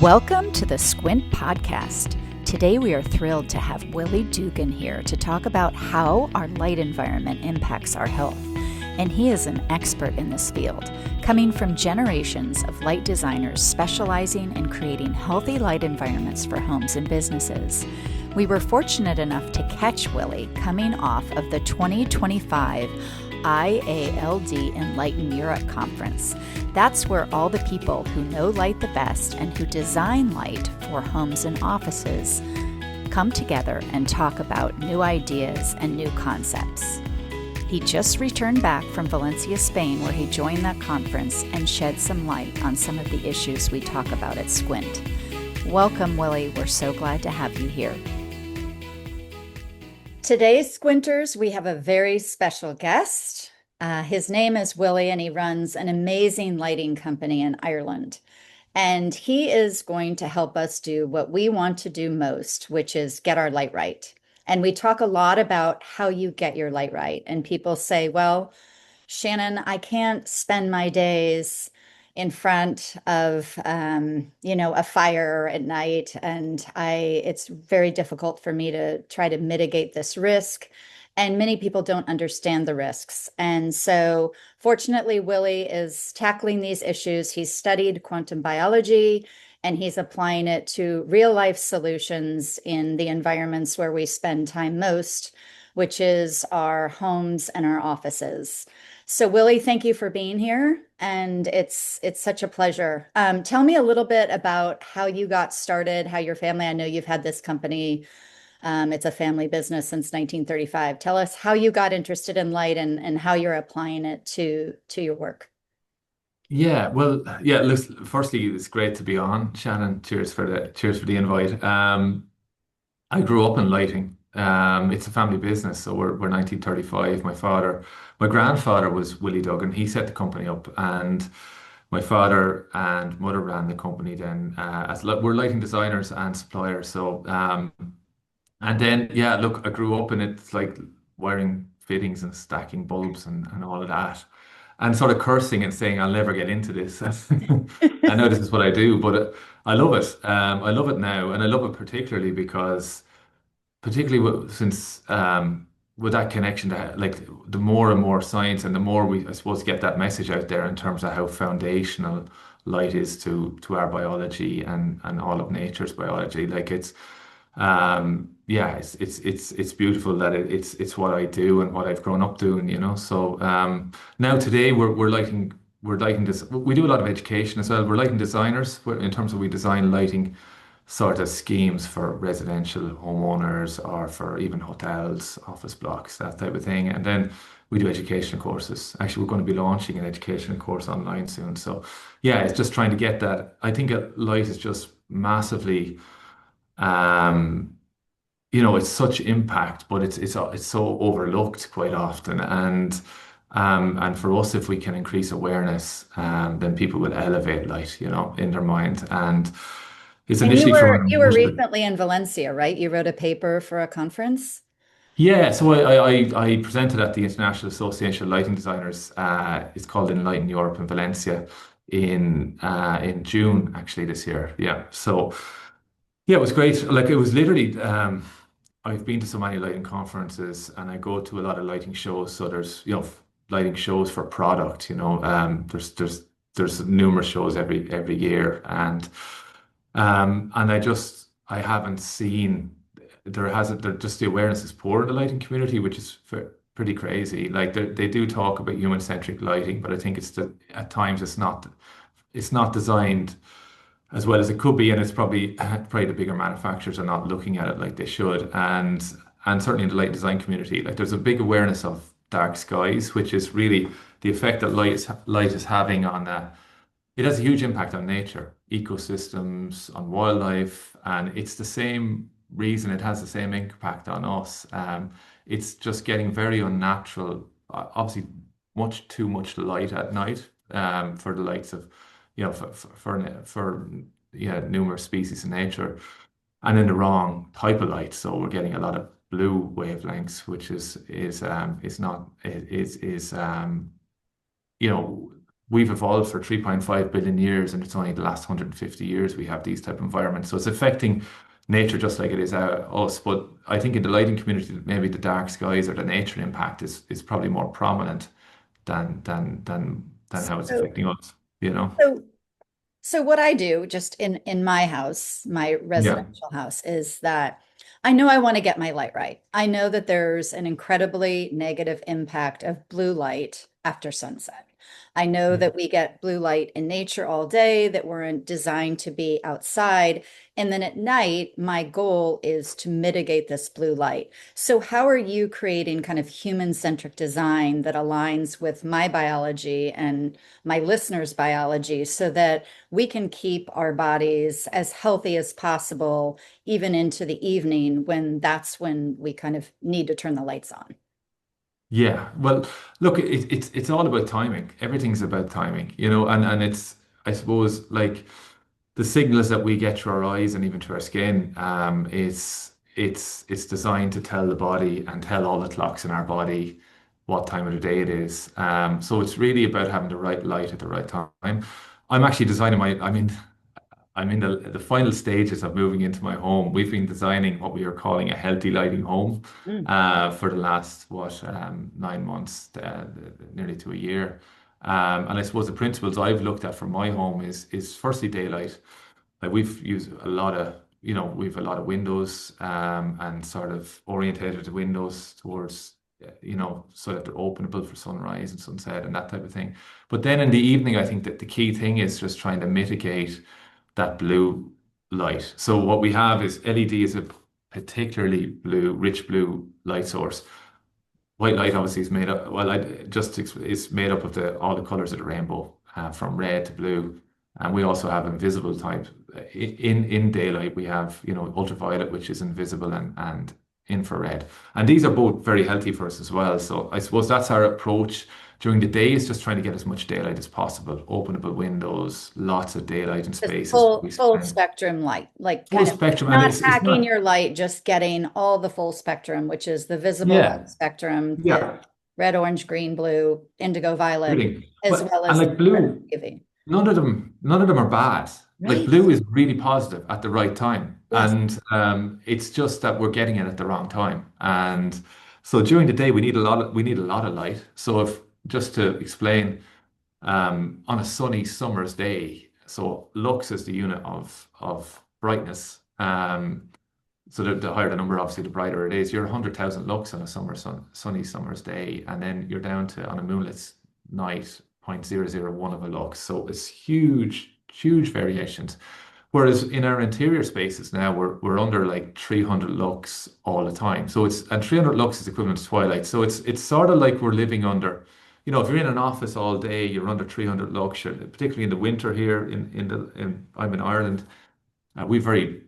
Welcome to the Squint Podcast. Today we are thrilled to have Willie Duggan here to talk about how our light environment impacts our health. And he is an expert in this field, coming from generations of light designers specializing in creating healthy light environments for homes and businesses. We were fortunate enough to catch Willie coming off of the 2025 IALD Enlighten Europe conference. That's where all the people who know light the best and who design light for homes and offices come together and talk about new ideas and new concepts. He just returned back from Valencia, Spain, where he joined that conference and shed some light on some of the issues we talk about at Squint. Welcome, Willie. We're so glad to have you here. Today's Squinters, we have a very special guest. His name is Willie, and he runs an amazing lighting company in Ireland. And he is going to help us do what we want to do most, which is get our light right. And we talk a lot about how you get your light right. And people say, well, Shannon, I can't spend my days in front of, a fire at night. And it's very difficult for me to try to mitigate this risk. And many people don't understand the risks. And so fortunately, Willie is tackling these issues. He's studied quantum biology and he's applying it to real life solutions in the environments where we spend time most, which is our homes and our offices. So Willie, thank you for being here. And it's such a pleasure. Tell me a little bit about how you got started, how your family, I know you've had this company. It's a family business since 1935. Tell us how you got interested in light and how you're applying it to your work. Look, firstly, it's great to be on, Shannon. Cheers for the invite. I grew up in lighting. It's a family business, so we're 1935. My grandfather was Willie Duggan. He set the company up, and my father and mother ran the company then we're lighting designers and suppliers. And then, look, I grew up in it, like wiring fittings and stacking bulbs and all of that, and sort of cursing and saying, I'll never get into this. I know this is what I do, but I love it. I love it now, and I love it since with that connection to like the more and more science and the more we, I suppose, get that message out there in terms of how foundational light is to our biology and all of nature's biology. Like it's beautiful that it's what I do and what I've grown up doing, So now today we're lighting this. We do a lot of education as well. We're lighting designers in terms of we design lighting sort of schemes for residential homeowners or for even hotels, office blocks, that type of thing. And then we do educational courses. Actually, we're going to be launching an educational course online soon. So yeah, it's just trying to get that. I think light is just massively. It's such impact, but it's so overlooked quite often. And for us, if we can increase awareness, then people will elevate light, in their mind. And it's And initially from an you were emotional. recently in Valencia, right? You wrote a paper for a conference. Yeah, so I presented at the International Association of Lighting Designers. It's called Enlighten Europe in Valencia in June actually this year. Yeah, so. Yeah, it was great. Like it was literally, I've been to so many lighting conferences and I go to a lot of lighting shows. So there's, lighting shows for product, there's numerous shows every year. And I haven't seen, just the awareness is poor in the lighting community, which is pretty crazy. Like they do talk about human-centric lighting, but I think at times it's not designed as well as it could be, and it's probably the bigger manufacturers are not looking at it like they should, and certainly in the light design community, like there's a big awareness of dark skies, which is really the effect that light is having on it has a huge impact on nature, ecosystems, on wildlife, and it's the same reason it has the same impact on us. It's just getting very unnatural, obviously much too much light at night for the likes of for numerous species in nature, and in the wrong type of light. So we're getting a lot of blue wavelengths, which is not you know we've evolved for 3.5 billion years, and it's only the last 150 years we have these type of environments. So it's affecting nature just like it is us. But I think in the lighting community, maybe the dark skies or the nature impact is probably more prominent than how it's So, affecting us, you know? so So what I do just in my house, my Yeah. residential house, is that I know I want to get my light right. I know that there's an incredibly negative impact of blue light after sunset. I know Yeah. that we get blue light in nature all day, that we're designed to be outside. And then at night, my goal is to mitigate this blue light. So how are you creating kind of human-centric design that aligns with my biology and my listeners' biology so that we can keep our bodies as healthy as possible, even into the evening when that's when we kind of need to turn the lights on? Yeah, well, look, it's all about timing. Everything's about timing, you know, and it's I suppose like the signals that we get through our eyes and even through our skin, it's designed to tell the body and tell all the clocks in our body what time of the day it is. So it's really about having the right light at the right time. I'm actually designing I'm in the final stages of moving into my home. We've been designing what we are calling a healthy lighting home Mm. for the last, 9 months, nearly to a year. And I suppose the principles I've looked at for my home is firstly daylight. Like we've used a lot of, we've a lot of windows and sort of orientated the windows towards, so that they're openable for sunrise and sunset and that type of thing. But then in the evening, I think that the key thing is just trying to mitigate that blue light. So what we have is LED is a particularly rich blue light source. White light obviously is made up, well, it's made up of all the colors of the rainbow, from red to blue. And we also have invisible type. In daylight, we have, ultraviolet, which is invisible, and infrared. And these are both very healthy for us as well. So I suppose that's our approach during the day is just trying to get as much daylight as possible, openable windows, lots of daylight and Just spaces where we full spend spectrum light, like full kind of spectrum. And not it's hacking not, your light, just getting all the full spectrum, which is the visible light yeah, spectrum, the yeah, red, orange, green, blue, indigo, violet, really. as But well and as the like blue, UV. none of them are bad. Like Right. blue is really positive at the right time, Yes. and it's just that we're getting it at the wrong time. And so during the day, we need a lot of light. So if just to explain, on a sunny summer's day, so lux is the unit of brightness. So the higher the number, obviously, the brighter it is. You're 100,000 lux on a sunny summer's day, and then you're down to on a moonlit night, 0.001 of a lux. So it's huge, huge variations. Whereas in our interior spaces now, we're under like 300 lux all the time. And 300 lux is equivalent to twilight. So it's sort of like we're living under, if you're in an office all day, you're under 300 lux, particularly in the winter here I'm in Ireland. We've very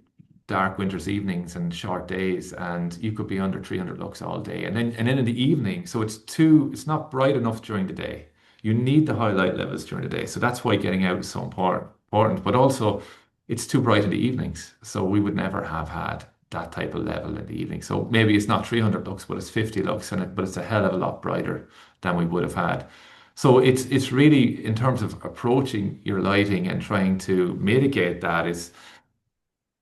dark winter's evenings and short days, and you could be under 300 lux all day. And then in the evening, so it's not bright enough during the day. You need the high light levels during the day. So that's why getting out is so important. But also it's too bright in the evenings. So we would never have had that type of level in the evening. So maybe it's not 300 lux, but it's 50 lux in it, but it's a hell of a lot brighter than we would have had. So it's really in terms of approaching your lighting and trying to mitigate that is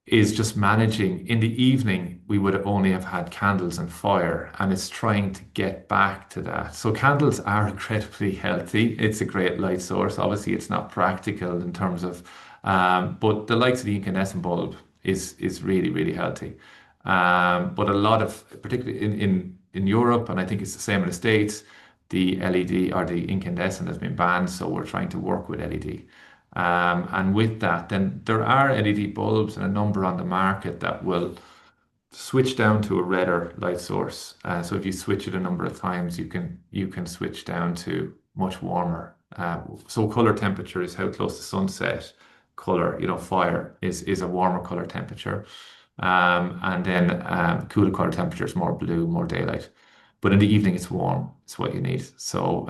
just managing. In the evening, we would only have had candles and fire, and it's trying to get back to that. So candles are incredibly healthy. It's a great light source. Obviously, it's not practical in terms of, but the likes of the incandescent bulb is really, really healthy. But a lot of, particularly in Europe, and I think it's the same in the States, the LED or the incandescent has been banned, so we're trying to work with LED. And with that, then there are LED bulbs and a number on the market that will switch down to a redder light source. So if you switch it a number of times, you can switch down to much warmer. So color temperature is how close to sunset. Color, fire is a warmer color temperature. And then cooler color temperature is more blue, more daylight. But in the evening, it's warm. It's what you need. So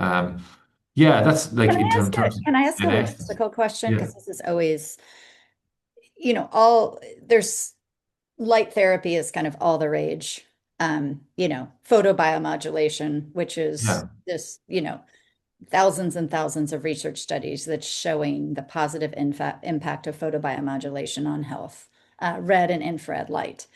yeah, that's like Can I in ask terms of can I ask a in essence. logistical question? Yeah. Because this is always, all there's light therapy is kind of all the rage. Photobiomodulation, which is Yeah. this, thousands and thousands of research studies that's showing the positive impact of photobiomodulation on health, red and infrared light.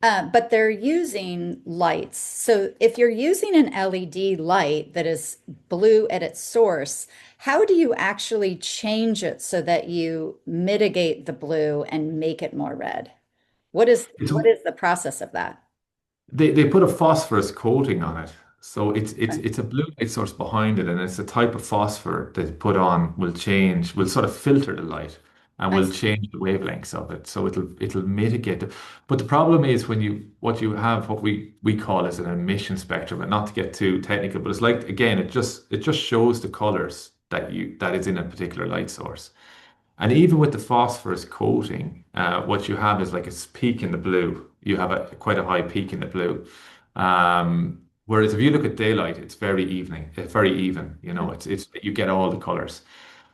But they're using lights. So if you're using an LED light that is blue at its source, how do you actually change it so that you mitigate the blue and make it more red? What is It's what is the process of that? they put a phosphorus coating on it. So it's a blue light source behind it, and it's a type of phosphor they put on will sort of filter the light and I will see. change the wavelengths of it. So it'll mitigate it. But the problem is when you have what we call as an emission spectrum, and not to get too technical, but it's like again, it just shows the colors that is in a particular light source. And even with the phosphorus coating, what you have is like a peak in the blue. You have quite a high peak in the blue. Whereas if you look at daylight, it's very even. It's you get all the colors.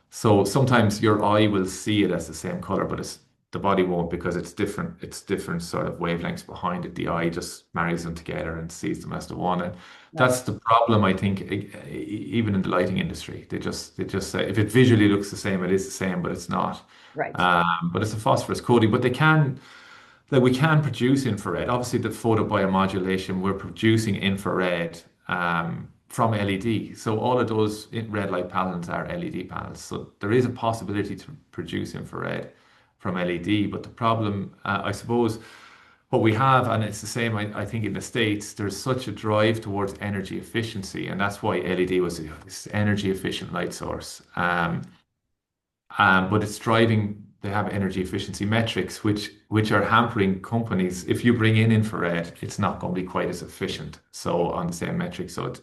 So sometimes your eye will see it as the same color, but the body won't because it's different. It's different sort of wavelengths behind it. The eye just marries them together and sees them as the one. And Right, that's the problem, I think, even in the lighting industry. They just say if it visually looks the same, it is the same, but it's not. right. But it's a phosphorus coating. But we can produce infrared. Obviously, the photobiomodulation, we're producing infrared from LED. So all of those red light panels are LED panels. So there is a possibility to produce infrared from LED. But the problem, I suppose, what we have, and it's the same, I think, in the States, there's such a drive towards energy efficiency. And that's why LED was this energy efficient light source. But it's driving, they have energy efficiency metrics, which are hampering companies. If you bring in infrared, it's not going to be quite as efficient. So on the same metric. So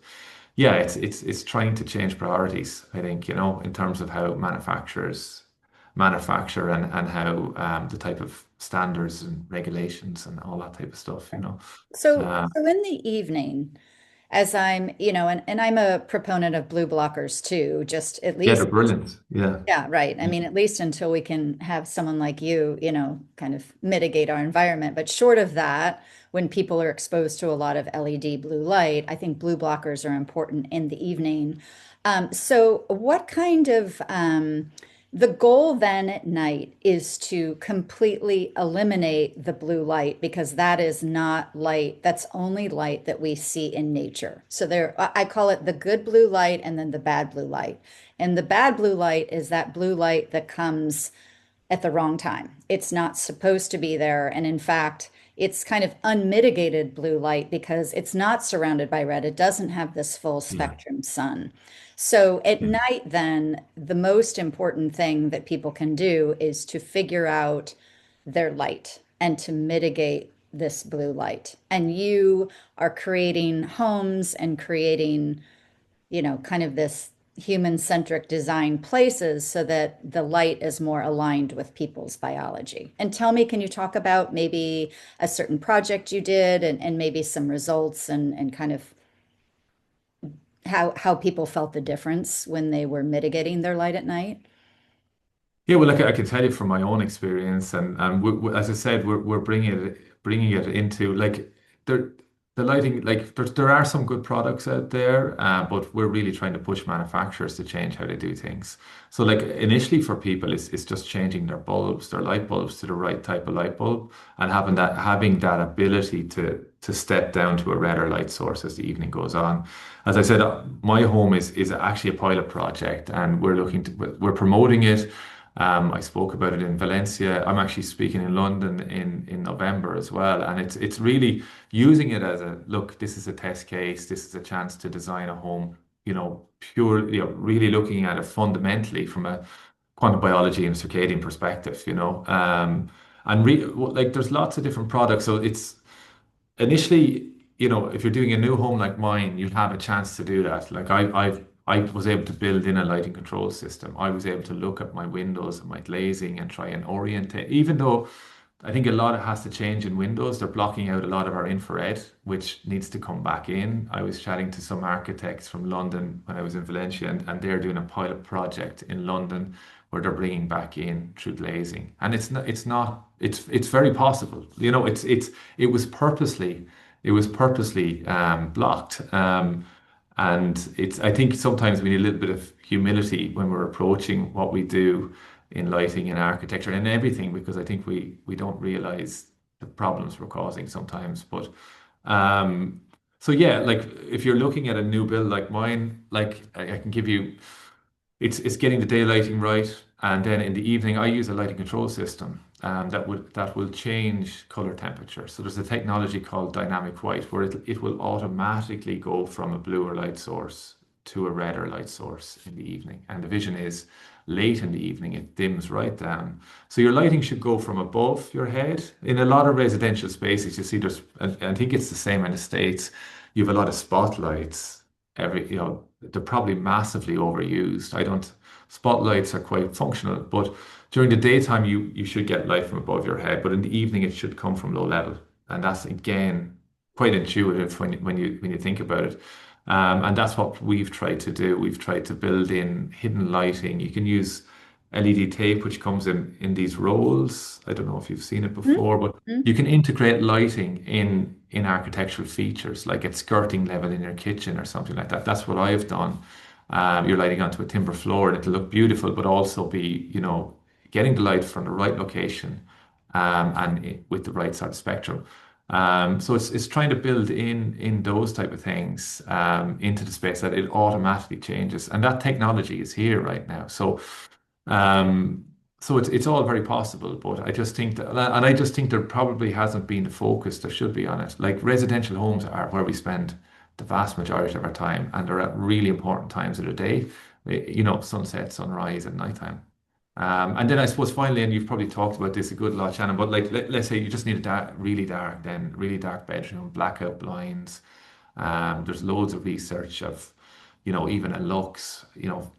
yeah, it's trying to change priorities, I think, in terms of how manufacturers manufacture and how the type of standards and regulations and all that type of stuff. So, Uh, so in the evening, as and I'm a proponent of blue blockers too, just at yeah, they're least, brilliant. Yeah. yeah, right. I mean, at least until we can have someone like you, kind of mitigate our environment. But short of that, when people are exposed to a lot of LED blue light, I think blue blockers are important in the evening. So what kind of the goal then at night is to completely eliminate the blue light because that is not light. That's only light that we see in nature. So I call it the good blue light and then the bad blue light. And the bad blue light is that blue light that comes at the wrong time. It's not supposed to be there. And in fact, it's kind of unmitigated blue light because it's not surrounded by red. It doesn't have this full Yeah. spectrum sun. So at Yeah. night, then, the most important thing that people can do is to figure out their light and to mitigate this blue light. And you are creating homes and creating kind of this human-centric design places so that the light is more aligned with people's biology. And tell me, can you talk about maybe a certain project you did and maybe some results and kind of how people felt the difference when they were mitigating their light at night? Yeah, well, like I can tell you from my own experience, and as I said, we're bringing it into like there the lighting. Like there are some good products out there, but we're really trying to push manufacturers to change how they do things. So like initially for people, it's just changing their light bulbs to the right type of light bulb, and having that ability to step down to a redder light source as the evening goes on. As I said, my home is actually a pilot project, and we're promoting it. I spoke about it in Valencia. I'm actually speaking in London in November as well. And it's really using it as a look, this is a test case, this is a chance to design a home, really looking at it fundamentally from a quantum biology and circadian perspective. Like there's lots of different products. So it's initially, if you're doing a new home like mine, you'd have a chance to do that. Like I was able to build in a lighting control system. I was able to look at my windows and my glazing and try and orientate. Even though I think a lot has to change in windows, they're blocking out a lot of our infrared, which needs to come back in. I was chatting to some architects from London when I was in Valencia, and they're doing a pilot project in London where they're bringing back in through glazing, and it's very possible. It was purposely blocked. And I think sometimes we need a little bit of humility when we're approaching what we do in lighting and architecture and everything, because I think we don't realize the problems we're causing sometimes. But um, so yeah, like if you're looking at a new build like mine, like I can give you, it's getting the daylighting right, and then in the evening I use a lighting control system that will change color temperature. So there's a technology called dynamic white where it will automatically go from a bluer light source to a redder light source in the evening. And the vision is late in the evening, it dims right down. So your lighting should go from above your head. In a lot of residential spaces, you see and I think it's the same in the States, you have a lot of spotlights they're probably massively overused. I don't, spotlights are quite functional, but during the daytime, you should get light from above your head, but in the evening, it should come from low level. And that's again quite intuitive when you think about it. And that's what we've tried to do. We've tried to build in hidden lighting. You can use LED tape, which comes in these rolls. I don't know if you've seen it before, but Mhm. you can integrate lighting in architectural features, like at skirting level in your kitchen or something like that. That's what I've done. You're lighting onto a timber floor and it'll look beautiful, but also be, getting the light from the right location with the right sort of spectrum. So it's trying to build in those type of things into the space that it automatically changes, and that technology is here right now. Um, so it's all very possible, but I just think that, and I just think there probably hasn't been the focus there should be on it. Like residential homes are where we spend the vast majority of our time, and they're at really important times of the day, sunset, sunrise, and nighttime. And then I suppose finally, and you've probably talked about this a good lot, Shannon, but like let's say you just need a really dark bedroom, blackout blinds. There's loads of research of, even a lux,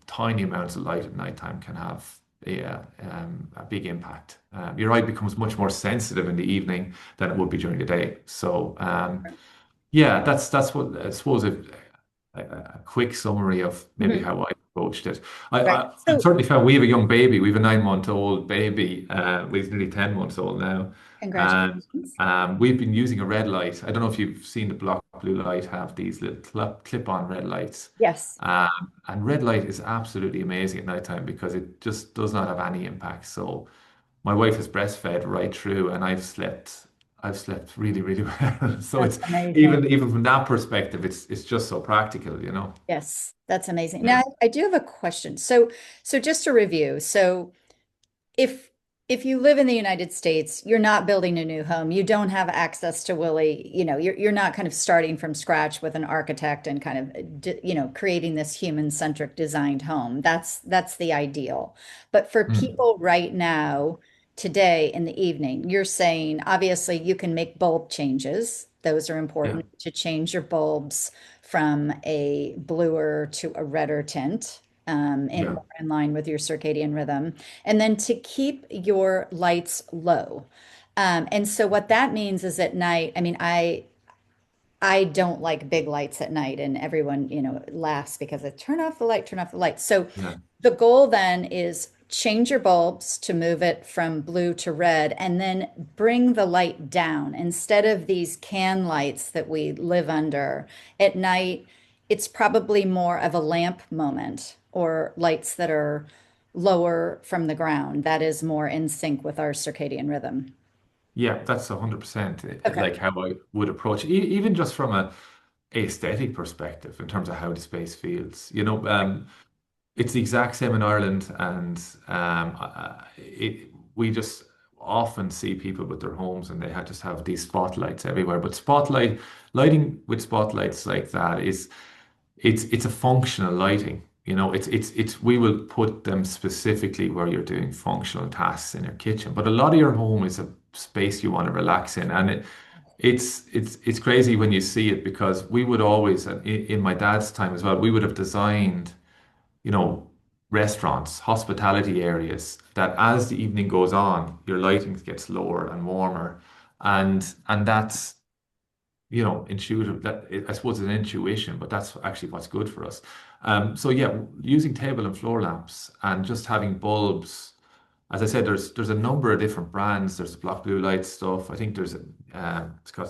tiny amounts of light at nighttime can have a big impact. Your eye becomes much more sensitive in the evening than it would be during the day. So yeah, that's what I suppose a quick summary of maybe Mhm. how I approached it. Right. I So, certainly found we have a young baby. We have a 9-month-old baby. He's nearly 10 months old now. And congratulations. we've been using a red light. I don't know if you've seen the block blue light have these little clip-on red lights. Yes. And red light is absolutely amazing at nighttime because it just does not have any impact. So my wife is breastfed right through, and I've slept really, really well. So That's it's amazing. even from that perspective, it's just so practical. Yes, that's amazing. Now, Yeah. I do have a question. So just to review, so if if you live in the United States, you're not building a new home. You don't have access to Willie, you're not kind of starting from scratch with an architect and kind of creating this human-centric designed home. That's the ideal. But for Mm. people right now, today in the evening, you're saying obviously you can make bulb changes. Those are Yeah. important to change your bulbs from a bluer to a redder tint, Yeah. more in line with your circadian rhythm, and then to keep your lights low. And so what that means is at night, I mean, I don't like big lights at night, and everyone, laughs because I turn off the light, turn off the light. So Yeah. the goal then is change your bulbs to move it from blue to red, and then bring the light down. Instead of these can lights that we live under at night, it's probably more of a lamp moment or lights that are lower from the ground. That is more in sync with our circadian rhythm. Yeah, that's 100% Okay. like how I would approach it, even just from a aesthetic perspective in terms of how the space feels. It's the exact same in Ireland, and we just often see people with their homes and they just have these spotlights everywhere. But lighting with spotlights like that it's a functional lighting. We will put them specifically where you're doing functional tasks in your kitchen. But a lot of your home is a space you want to relax in, and it's crazy when you see it because we would always, and in my dad's time as well, we would have designed you know, restaurants, hospitality areas, that as the evening goes on, your lighting gets lower and warmer. And that's, intuitive. I suppose it's an intuition, but that's actually what's good for us. So yeah, using table and floor lamps and just having bulbs. As I said, there's a number of different brands. There's block blue light stuff. I think there's it's got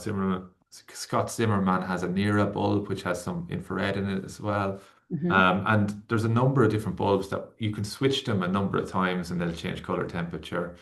Scott Zimmerman has a Nera bulb, which has some infrared in it as well. Hmm. And there's a number of different bulbs that you can switch them a number of times and they'll change color temperature.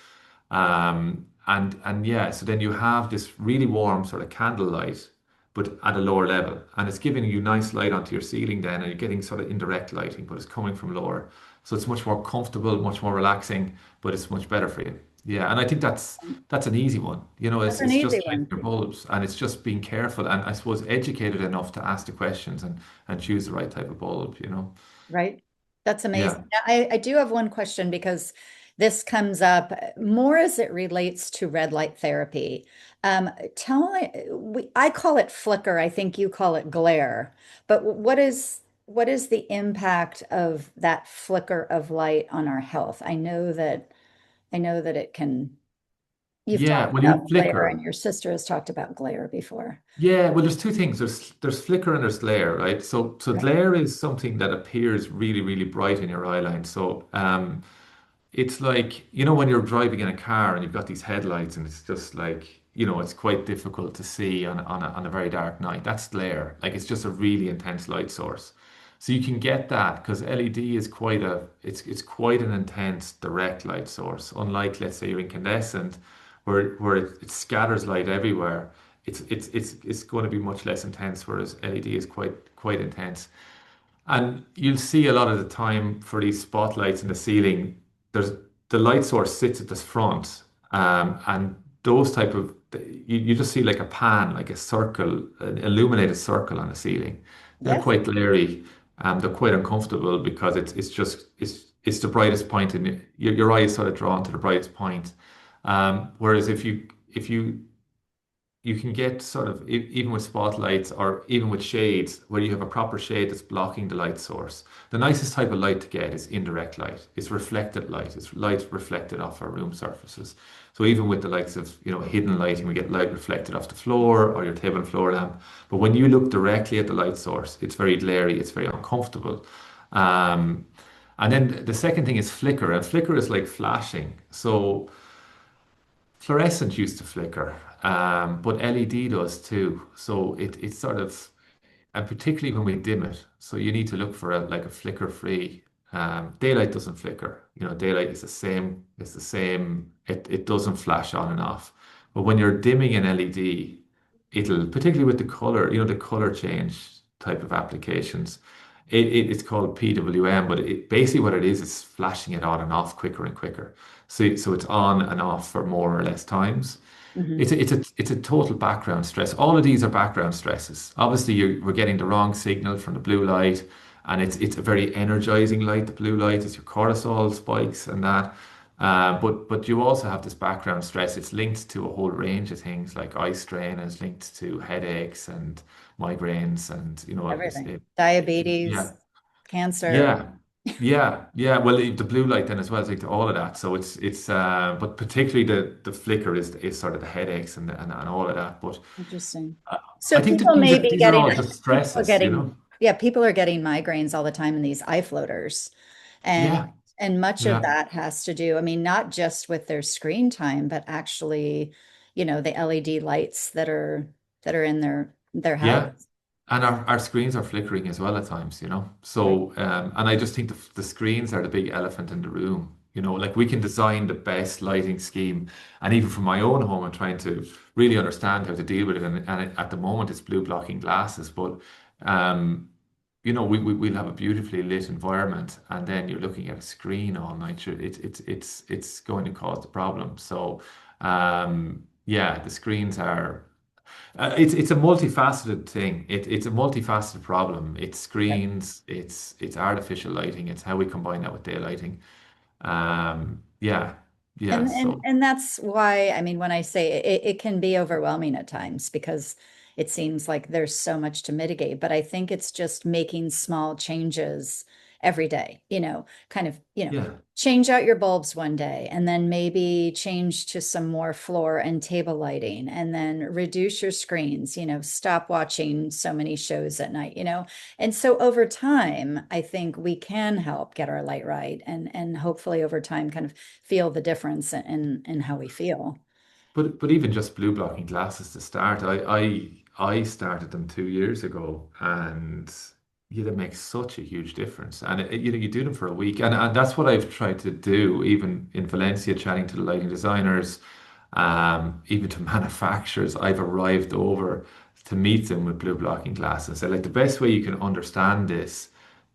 And yeah, so then you have this really warm sort of candle light, but at a lower level. And it's giving you nice light onto your ceiling then, and you're getting sort of indirect lighting, but it's coming from lower. So it's much more comfortable, much more relaxing, but it's much better for you. Yeah, and I think that's an easy one. You know, That's an it's just easy changing one. your bulbs and it's just being careful and I suppose educated enough to ask the questions and choose the right type of bulb, you know. Right? That's amazing. Yeah. Now, I do have one question because this comes up more as it relates to red light therapy. Tell me, I call it flicker. I think you call it glare. But what is the impact of that flicker of light on our health? I know that it can. You've Yeah, talked well you about glare, and flicker. your sister has talked about glare before. Yeah, well, there's two things. There's flicker and there's glare, right? So Right. glare is something that appears really, really bright in your eye line. So it's like, you know, when you're driving in a car and you've got these headlights and it's just like, you know, it's quite difficult to see on a very dark night. That's glare. Like it's just a really intense light source. So you can get that because LED is it's quite an intense direct light source. Unlike, let's say, your incandescent, where it scatters light everywhere. It's going to be much less intense, whereas LED is quite intense. And you'll see a lot of the time for these spotlights in the ceiling, there's the light source sits at the front, and those type of you just see like a pan, like a circle, an illuminated circle on the ceiling. They're Yes. quite glary. They're quite uncomfortable because it's the brightest point in your eye is sort of drawn to the brightest point. Whereas if you can get sort of even with spotlights or even with shades where you have a proper shade that's blocking the light source. The nicest type of light to get is indirect light. It's reflected light. It's light reflected off our room surfaces. So even with the likes of, you know, hidden lighting, we get light reflected off the floor or your table and floor lamp. But when you look directly at the light source, it's very glary, it's very uncomfortable. Um, and then the second thing is flicker, and flicker is like flashing. So fluorescent used to flicker, but LED does too. So it's sort of, and particularly when we dim it, so you need to look for like a flicker-free. Daylight doesn't flicker. You know, daylight is the same. It's the same. It doesn't flash on and off. But when you're dimming an LED, it'll, particularly with the color, you know, the color change type of applications. It's called PWM, but basically what it is flashing it on and off quicker and quicker. So it's on and off for more or less times. Hmm. It's a total background stress. All of these are background stresses. Obviously, we're getting the wrong signal from the blue light, and it's a very energizing light. The blue light is your cortisol spikes and that. But you also have this background stress. It's linked to a whole range of things like eye strain, and it's linked to headaches and migraines, and you know, Everything. yeah, Diabetes, cancer, yeah, yeah. Well, the blue light then as well is like all of that. So but particularly the flicker is sort of the headaches and all of that. But interesting. I So think that people may be these are getting, all I just think people are stresses, you getting, know? yeah, people are getting migraines all the time in these eye floaters. And Yeah, much of yeah, that has to do, I mean, not just with their screen time, but actually, you know, the LED lights that are in their house. yeah. And our screens are flickering as well at times, you know. Right. So, and I just think the screens are the big elephant in the room. You know, like we can design the best lighting scheme, and even for my own home, I'm trying to really understand how to deal with it. And at the moment, it's blue blocking glasses, but um, you know, we'll have a beautifully lit environment, and then you're looking at a screen all night. Sure, it's going to cause the problem. So, yeah, the screens are. It's a multifaceted thing. It's a multifaceted problem. It's screens, it's artificial lighting, it's how we combine that with daylighting. Yeah, yeah. So And that's why, I mean, when I say it can be overwhelming at times because it seems like there's so much to mitigate, but I think it's just making small changes every day, you know, kind of, you know, yeah, change out your bulbs one day and then maybe change to some more floor and table lighting and then reduce your screens, you know, stop watching so many shows at night, you know. And so over time, I think we can help get our light right and hopefully over time kind of feel the difference in how we feel. but even just blue blocking glasses to start, I started them 2 years ago, and yeah, they make such a huge difference. And you do them for a week, and that's what I've tried to do, even in Valencia, chatting to the lighting designers, even to manufacturers. I've arrived over to meet them with blue blocking glasses. So, like, the best way you can understand this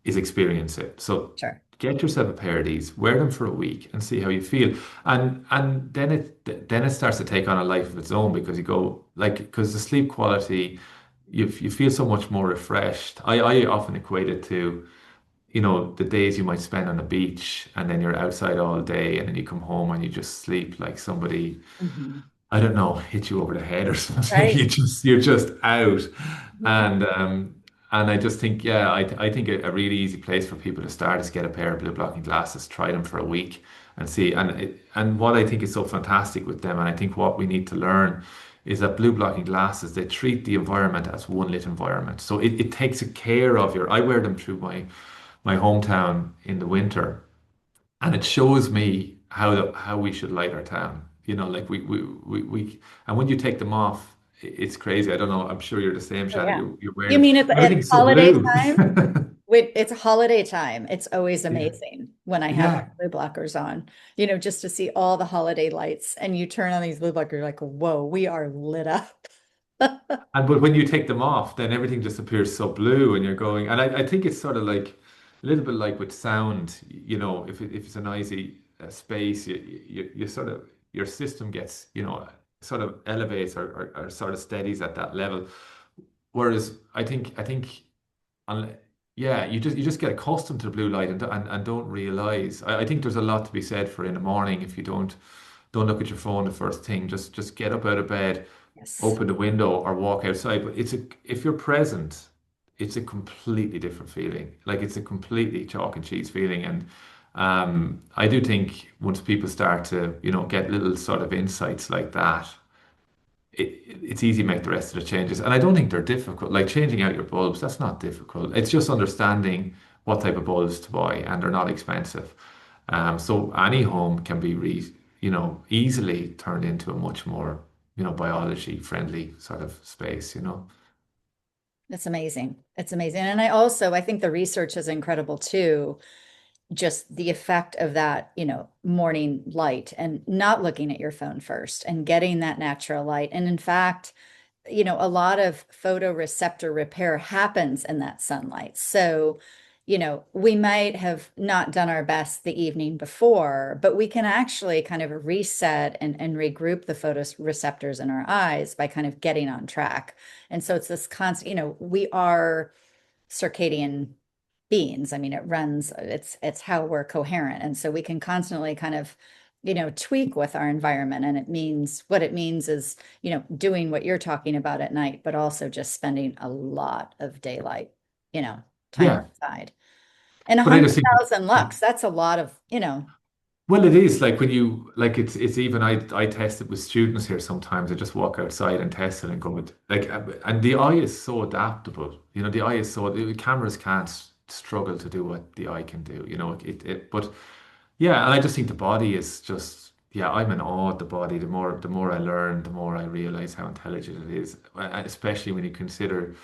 is experience it. So Sure. get yourself a pair of these, wear them for a week, and see how you feel. And then it starts to take on a life of its own, because you go, like, because the sleep quality, you feel so much more refreshed. I often equate it to, the days you might spend on the beach, and then you're outside all day, and then you come home and you just sleep like somebody, Mhm. I don't know, hit you over the head or something. Right. You're just out. Yeah. And I just think, yeah, I think a really easy place for people to start is get a pair of blue blocking glasses, try them for a week and see. And what I think is so fantastic with them, and I think what we need to learn, is that blue blocking glasses, they treat the environment as one lit environment. So it takes a care of I wear them through my hometown in the winter, and it shows me how we should light our town. Like and when you take them off, it's crazy. I don't know. I'm sure you're the same, Oh, Shannon. yeah. You're You wearing mean it's everything's so holiday blue. time? Wait, it's holiday time. It's always Yeah, amazing when I have my yeah. blue blockers on, just to see all the holiday lights and you turn on these blue blockers, you're like, whoa, we are lit up. But when you take them off, then everything just appears so blue, and you're going. And I think it's sort of like a little bit like with sound. If it's a noisy space, you sort of, your system gets, sort of elevates, or sort of steadies at that level. Whereas I think, unle- yeah, you just get accustomed to blue light, and don't realize. I think there's a lot to be said for in the morning, if you don't look at your phone the first thing. Just get up out of bed, Yes. open the window, or walk outside. But if you're present, it's a completely different feeling. Like, it's a completely chalk and cheese feeling. And I do think once people start to, get little sort of insights like that, it's easy to make the rest of the changes. And I don't think they're difficult. Like changing out your bulbs, that's not difficult. It's just understanding what type of bulbs to buy, and they're not expensive. So any home can be easily turned into a much more, biology friendly sort of space. It's amazing. It's amazing. And I think the research is incredible too. Just the effect of that, morning light and not looking at your phone first and getting that natural light. And in fact, a lot of photoreceptor repair happens in that sunlight. So, we might have not done our best the evening before, but we can actually kind of reset and regroup the photoreceptors in our eyes by kind of getting on track. And so it's this constant, we are circadian beings. I mean, it's how we're coherent. And so we can constantly kind of, tweak with our environment. And what it means is, doing what you're talking about at night, but also just spending a lot of daylight, time Yeah. outside. And a But I hundred just think, thousand lux, that's a lot of, well, it is like when you, like, it's even, I test it with students here sometimes. I just walk outside and test it and go with, like, and the eye is so adaptable. The eye is the cameras can't struggle to do what the eye can do. But yeah, and I just think the body is just, yeah, I'm in awe of the body. The more I learn, the more I realize how intelligent it is, especially when you consider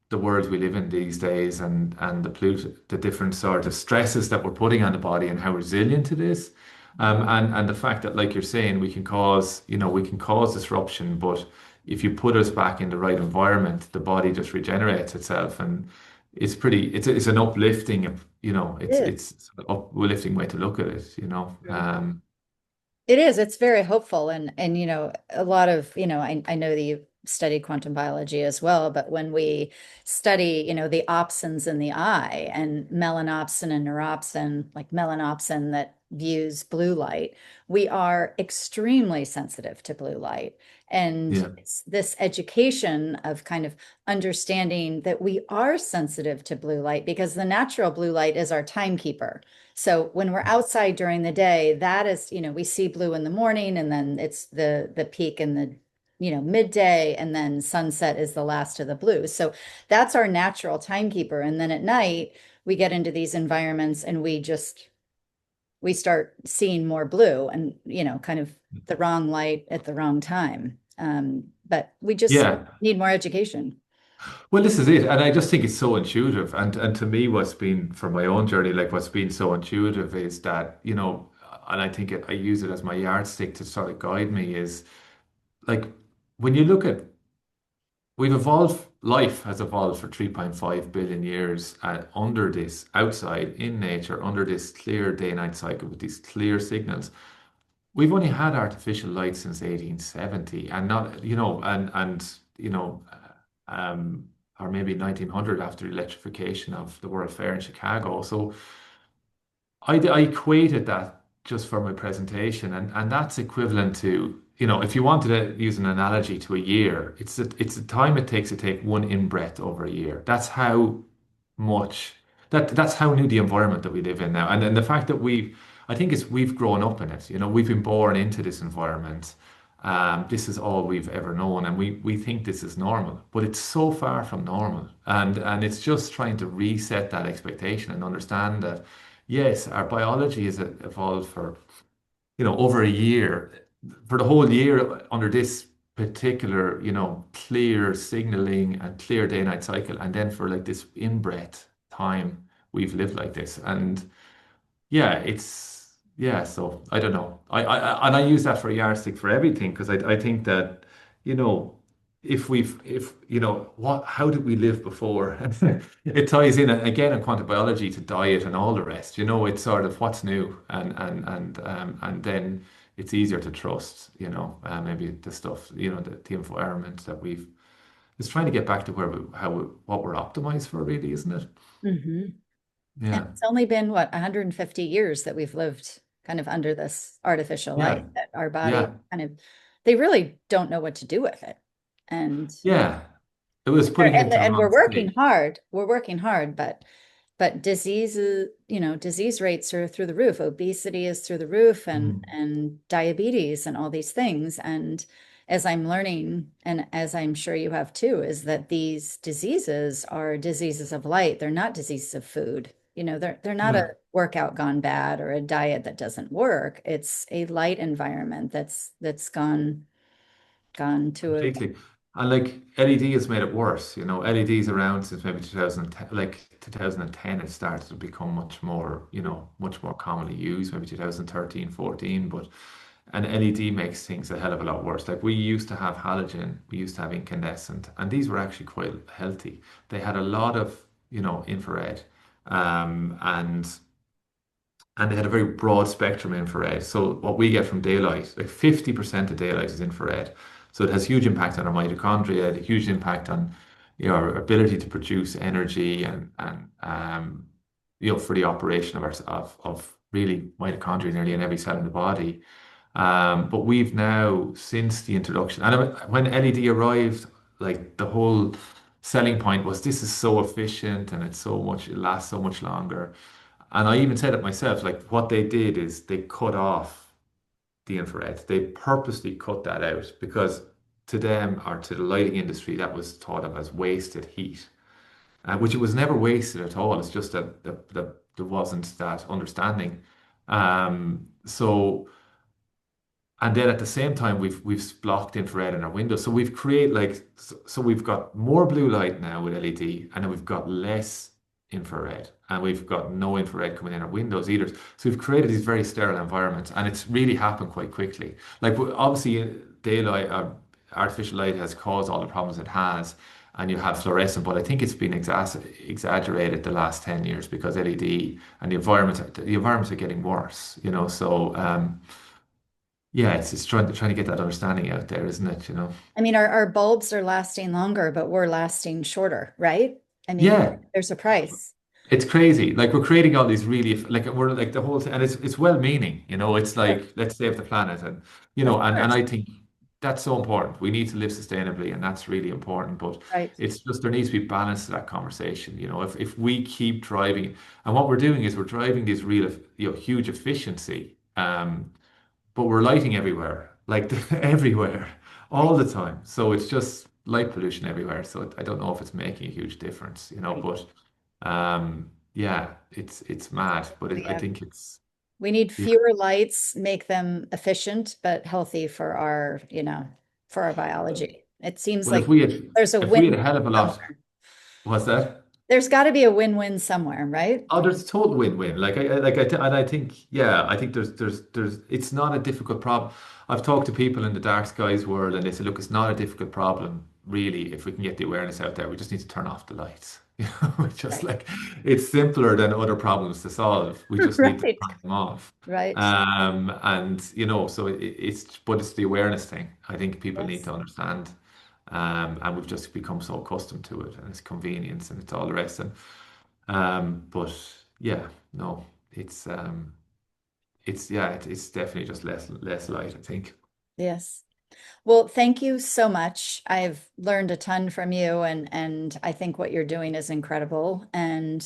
the world we live in these days, and the different sort of stresses that we're putting on the body, and how resilient it is. And the fact that, like you're saying, we can cause disruption, but if you put us back in the right environment, the body just regenerates itself. And it's an uplifting, it is. it's an uplifting way to look at it. It is. It's very hopeful. And a lot of, I know that you study quantum biology as well, but when we study, the opsins in the eye and melanopsin and neuropsin, like melanopsin that views blue light, we are extremely sensitive to blue light. And Yeah, it's this education of kind of understanding that we are sensitive to blue light because the natural blue light is our timekeeper. So when we're outside during the day, that is, we see blue in the morning, and then it's the peak in the, midday, and then sunset is the last of the blue. So that's our natural timekeeper. And then at night, we get into these environments and we start seeing more blue and, kind of the wrong light at the wrong time. But we just Yeah. need more education. Well, this is it. And I just think it's so intuitive. And to me, what's been for my own journey, like what's been so intuitive is that, and I think I use it as my yardstick to sort of guide me is like when you look at we've evolved, life has evolved for 3.5 billion years under this outside in nature, under this clear day-night cycle with these clear signals. We've only had artificial light since 1870 and not, um, or maybe 1900 after electrification of the World Fair in Chicago. So I equated that just for my presentation, and that's equivalent to, if you wanted to use an analogy to a year, it's the time it takes to take one in-breath over a year. That's how much that's how new the environment that we live in now. And then the fact that I think we've grown up in it. We've been born into this environment. This is all we've ever known, and we think this is normal, but it's so far from normal. And it's just trying to reset that expectation and understand that yes, our biology has evolved for over a year, for the whole year under this particular clear signaling and clear day-night cycle, and then for like this in-breath time we've lived like this. And yeah, so I don't know. And I use that for a yardstick for everything because I think that, you know, if how did we live before? It ties in again in quantum biology to diet and all the rest. It's sort of what's new and then it's easier to trust, maybe the stuff, the environment that it's trying to get back to what we're optimized for really, isn't it? Hmm. And Yeah. it's only been, what, 150 years that we've lived kind of under this artificial Yeah. light that our body Yeah. kind of, they really don't know what to do with it. And Yeah. It was putting and into and we're harm's working way. hard. We're working hard, but diseases, disease rates are through the roof. Obesity is through the roof, Mm. and diabetes and all these things. And as I'm learning, and as I'm sure you have too, is that these diseases are diseases of light. They're not diseases of food. They're not a Yeah. workout gone bad or a diet that doesn't work. It's a light environment that's gone to a Completely. And like LED has made it worse. LED's around since maybe 2010, like 2010 it started to become much more commonly used, maybe 2013, 14, but an LED makes things a hell of a lot worse. Like we used to have halogen, we used to have incandescent, and these were actually quite healthy. They had a lot of, infrared, and they had a very broad spectrum infrared. So what we get from daylight, like 50% of daylight is infrared. So it has huge impact on our mitochondria, a huge impact on our ability to produce energy and for the operation of really mitochondria nearly in every cell in the body. But we've now, since the introduction, and when LED arrived, like the whole selling point was this is so efficient and it lasts so much longer. And I even said it myself, like what they did is they cut off the infrared. They purposely cut that out because to them or to the lighting industry, that was thought of as wasted heat, which it was never wasted at all. It's just that there wasn't that understanding. So and then at the same time, we've blocked infrared in our windows. So we've created so we've got more blue light now with LED, and then we've got less infrared, and we've got no infrared coming in our windows either. So we've created these very sterile environments, and it's really happened quite quickly. Like obviously, daylight, artificial light has caused all the problems it has, and you have fluorescent, but I think it's been exaggerated the last 10 years because LED and the environments are getting worse. So. Yeah, it's trying to get that understanding out there, isn't it? I mean, our bulbs are lasting longer, but we're lasting shorter, right? I mean, Yeah, there's a price. it's crazy. Like we're creating all these really like we're like the whole thing, and it's well-meaning. It's Sure. like let's save the planet, and Of and course. I think that's so important. We need to live sustainably, and that's really important. But Right. it's just there needs to be balance to that conversation. If we keep driving, and what we're doing is we're driving this real huge efficiency. But we're lighting everywhere, like everywhere, Right. all the time. So it's just light pollution everywhere. So I don't know if it's making a huge difference, Right. but yeah, it's mad. But I Yeah. think it's We need yeah, fewer lights, make them efficient but healthy for our, for our biology. It seems Well, like there's a if we had win a hell of a lot, somewhere. what's that? There's got to be a win-win somewhere, right? Oh, there's total win-win. And I think, yeah, I think it's not a difficult problem. I've talked to people in the dark skies world, and they say, look, it's not a difficult problem, really, if we can get the awareness out there. We just need to turn off the lights. You know, it's just Right. like it's simpler than other problems to solve. We just need to Right. turn them off. Right. And so but it's the awareness thing. I think people need Yes. to understand. And we've just become so accustomed to it, and it's convenience, and it's all the rest. But yeah, no, it's definitely just less light, I think. Yes. Well, thank you so much. I've learned a ton from you, and I think what you're doing is incredible. And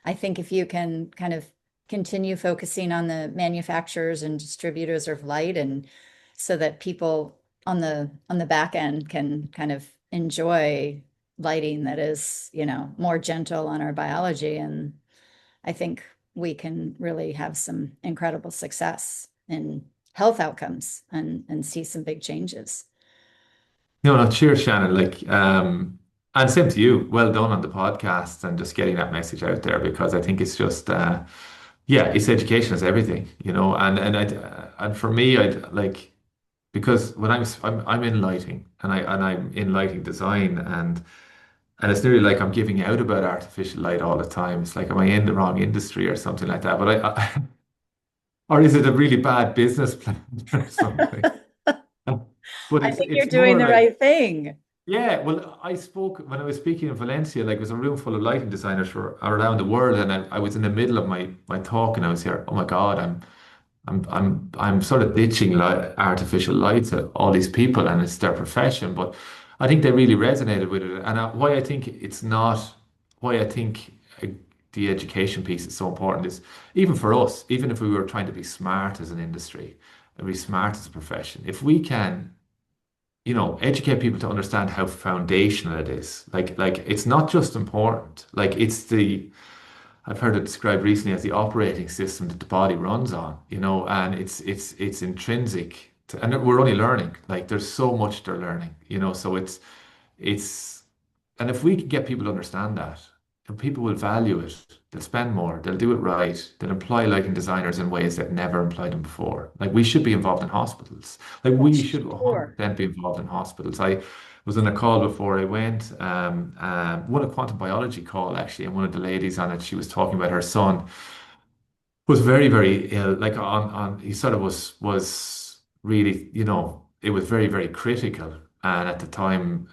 I think if you can kind of continue focusing on the manufacturers and distributors of light, and so that people on the back end can kind of enjoy lighting that is, more gentle on our biology, and I think we can really have some incredible success in health outcomes and see some big changes. No, no, cheers, Shannon. And same to you. Well done on the podcast and just getting that message out there, because I think it's just, yeah, it's education is everything, and for me, because when I'm in lighting, and I'm in lighting design, and it's nearly like I'm giving out about artificial light all the time. It's like, am I in the wrong industry or something like that? Or is it a really bad business plan or something? But I think you're it's doing more the like, right thing. yeah. Well, I spoke when I was speaking in Valencia. Like, it was a room full of lighting designers for around the world, and I was in the middle of my talk, and I was here. Oh my God, I'm sort of ditching artificial light to all these people, and it's their profession. But I think they really resonated with it, and why I think it's not why I think the education piece is so important is, even for us, even if we were trying to be smart as an industry and be smart as a profession, if we can, educate people to understand how foundational it is. Like it's not just important. Like, it's the I've heard it described recently as the operating system that the body runs on, and it's intrinsic to, and we're only learning. Like, there's so much they're learning, so it's and if we can get people to understand that, then people will value it. They'll spend more, they'll do it right, they'll employ lighting designers in ways that never employed them before. Like, we should be involved in hospitals. Like, For we should sure. 100% be involved in hospitals. I was on a call before I went, one a quantum biology call actually, and one of the ladies on it, she was talking about her son was very, very ill. Like, on he sort of was really, it was very, very critical. And at the time,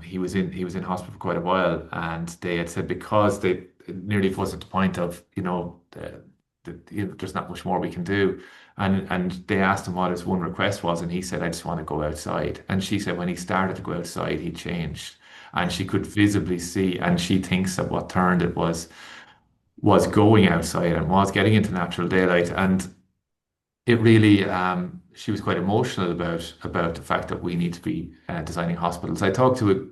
he was in hospital for quite a while, and they had said, because they it nearly was at the point of, there's not much more we can do. And they asked him what his one request was, and he said, I just want to go outside. And she said when he started to go outside, he changed. And she could visibly see, and she thinks that what turned it was going outside and was getting into natural daylight. And it really, she was quite emotional about the fact that we need to be designing hospitals. I talked to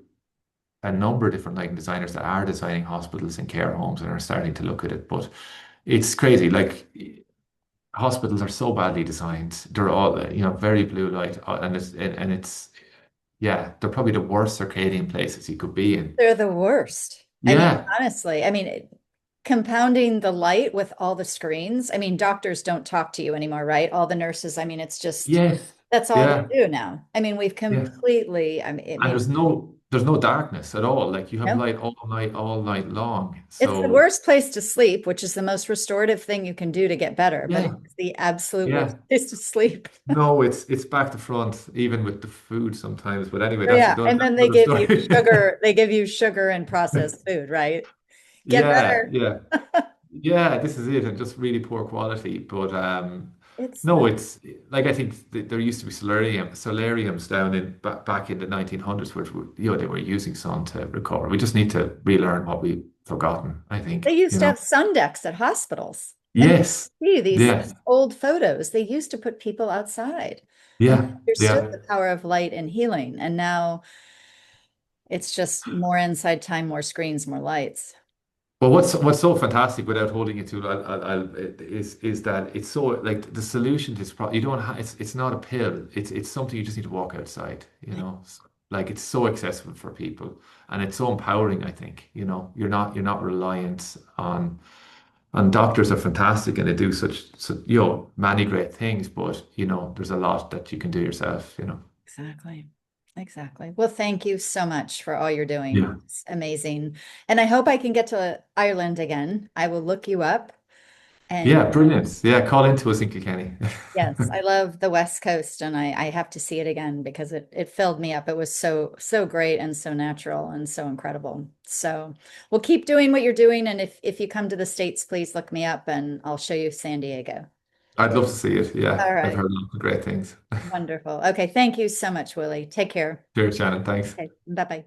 a number of different lighting designers that are designing hospitals and care homes and are starting to look at it, but it's crazy. Like, hospitals are so badly designed. They're all, very blue light, and it's yeah, they're probably the worst circadian places you could be in. They're the worst. I mean, Yeah, honestly, compounding the light with all the screens. I mean, doctors don't talk to you anymore, right? All the nurses, I mean, it's just yes, that's all they yeah, do now. I mean, we've yeah. completely, And there's no darkness at all. Like, you have no, light all night long. it's the So worst place to sleep, which is the most restorative thing you can do to get better, but yeah, it's the absolute worst yeah. place to sleep. No, it's back to front, even with the food sometimes. But anyway, Oh, yeah. And that's then another story. they give you sugar and processed food, right? Get Yeah, better. yeah. Yeah, this is it, and just really poor quality. But It's no, the it's like, I think there used to be solariums down back in the 1900s, which were, they were using sun to recover. We just need to relearn what we've forgotten, I They think, used to have sun decks at hospitals. I mean, Yes, see these yes, old photos. They used to put people outside and they yeah, understood yeah. the power of light and healing. And now it's just more inside time, more screens, more lights. Well, what's so fantastic without holding you to it, is that it's so like the solution to this problem. You don't have it's not a pill. It's something you just need to walk outside. Like it's so accessible for people, and it's so empowering. I think you're not reliant on doctors are fantastic and they do such many great things, but there's a lot that you can do yourself. Exactly. Exactly. Well, thank you so much for all you're doing. Yeah. It's amazing. And I hope I can get to Ireland again. I will look you up. And Yeah, brilliant. Yeah, call into us in Kilkenny. yes, I love the West Coast and I have to see it again because it filled me up. It was so, so great and so natural and so incredible. So we'll keep doing what you're doing. And if you come to the States, please look me up and I'll show you San Diego. I'd love to see it. Yeah, All I've right. heard a lot of great things. Wonderful. Okay. Thank you so much, Willie. Take care. Cheers, Shannon. Thanks. Okay. Bye-bye.